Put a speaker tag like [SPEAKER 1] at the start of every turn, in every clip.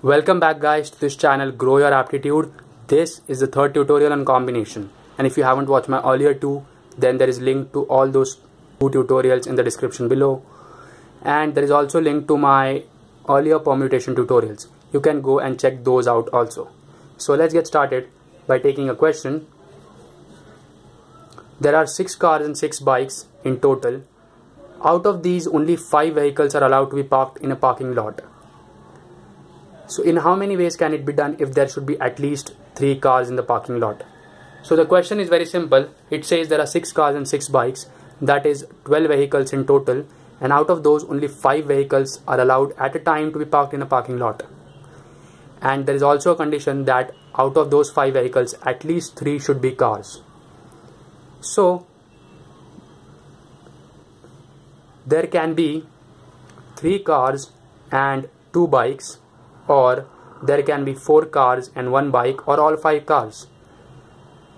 [SPEAKER 1] Welcome back guys to this channel Grow Your Aptitude. This is the third tutorial on combination, and if you haven't watched my earlier two, then there is link to all those two tutorials in the description below, and there is also link to my earlier permutation tutorials. You can go and check those out also. So let's get started by taking a question. There are 6 cars and 6 bikes in total. Out of these, only 5 vehicles are allowed to be parked in a parking lot. So in how many ways can it be done if there should be at least 3 cars in the parking lot? So the question is very simple. It says there are 6 cars and 6 bikes, that is 12 vehicles in total, and out of those only 5 vehicles are allowed at a time to be parked in a parking lot. And there is also a condition that out of those 5 vehicles at least 3 should be cars. So there can be 3 cars and 2 bikes, or there can be 4 cars and 1 bike, or all 5 cars,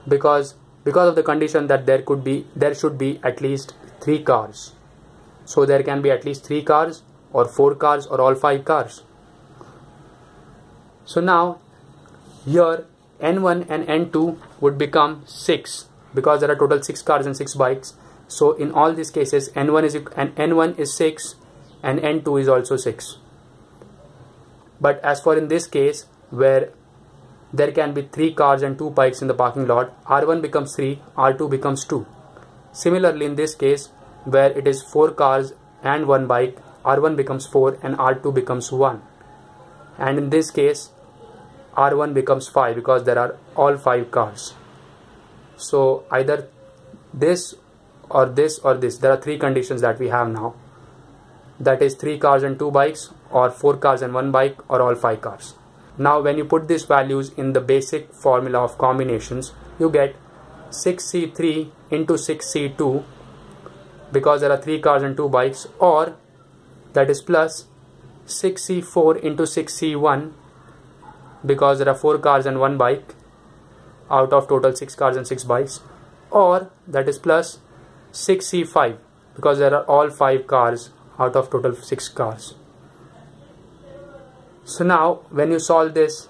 [SPEAKER 1] because of the condition that there should be at least 3 cars. So there can be at least 3 cars or 4 cars or all 5 cars. So now here N1 and N2 would become 6 because there are total 6 cars and 6 bikes. So in all these cases N1 is 6 and N2 is also 6. But as for in this case where there can be 3 cars and 2 bikes in the parking lot, R1 becomes 3, R2 becomes 2. Similarly in this case where it is 4 cars and 1 bike, R1 becomes 4 and R2 becomes 1. And in this case R1 becomes 5 because there are all 5 cars. So either this or this or this. There are 3 conditions that we have now. That is 3 cars and 2 bikes, or 4 cars and 1 bike, or all 5 cars. Now when you put these values in the basic formula of combinations, you get 6C3 into 6C2 because there are 3 cars and 2 bikes, or that is plus 6C4 into 6C1 because there are 4 cars and 1 bike out of total 6 cars and 6 bikes, or that is plus 6C5 because there are all 5 cars out of total 6 cars. So now when you solve this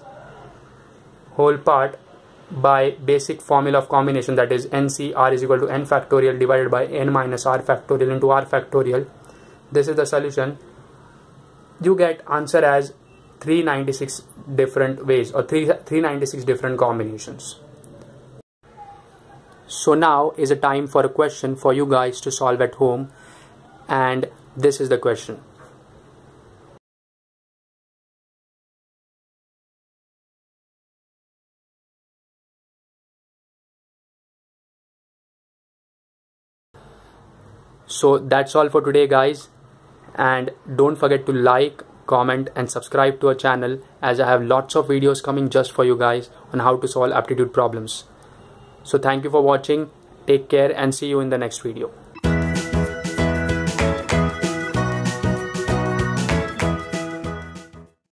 [SPEAKER 1] whole part by basic formula of combination, that is NCR is equal to n factorial divided by n minus r factorial into r factorial, this is the solution. You get answer as 396 different ways, or 396 different combinations. So now is a time for a question for you guys to solve at home, and this is the question. So that's all for today guys, and don't forget to like, comment and subscribe to our channel, as I have lots of videos coming just for you guys on how to solve aptitude problems. So thank you for watching, take care and see you in the next video.